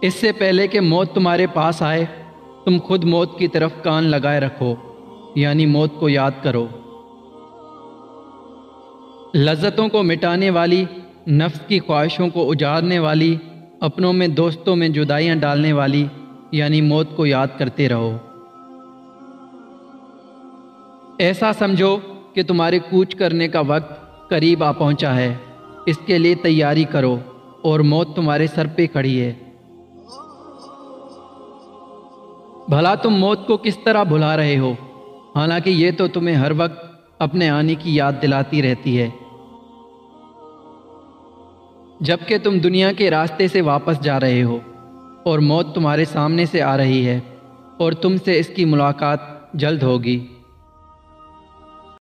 اس سے پہلے کہ موت تمہارے پاس آئے، تم خود موت کی طرف کان لگائے رکھو، یعنی موت کو یاد کرو۔ لذتوں کو مٹانے والی، نفس کی خواہشوں کو اجاڑنے والی، اپنوں میں دوستوں میں جدائیاں ڈالنے والی، یعنی موت کو یاد کرتے رہو۔ ایسا سمجھو کہ تمہارے کوچ کرنے کا وقت قریب آ پہنچا ہے، اس کے لیے تیاری کرو اور موت تمہارے سر پہ کھڑی ہے۔ بھلا تم موت کو کس طرح بھلا رہے ہو، حالانکہ یہ تو تمہیں ہر وقت اپنے آنے کی یاد دلاتی رہتی ہے۔ جبکہ تم دنیا کے راستے سے واپس جا رہے ہو اور موت تمہارے سامنے سے آ رہی ہے اور تم سے اس کی ملاقات جلد ہوگی۔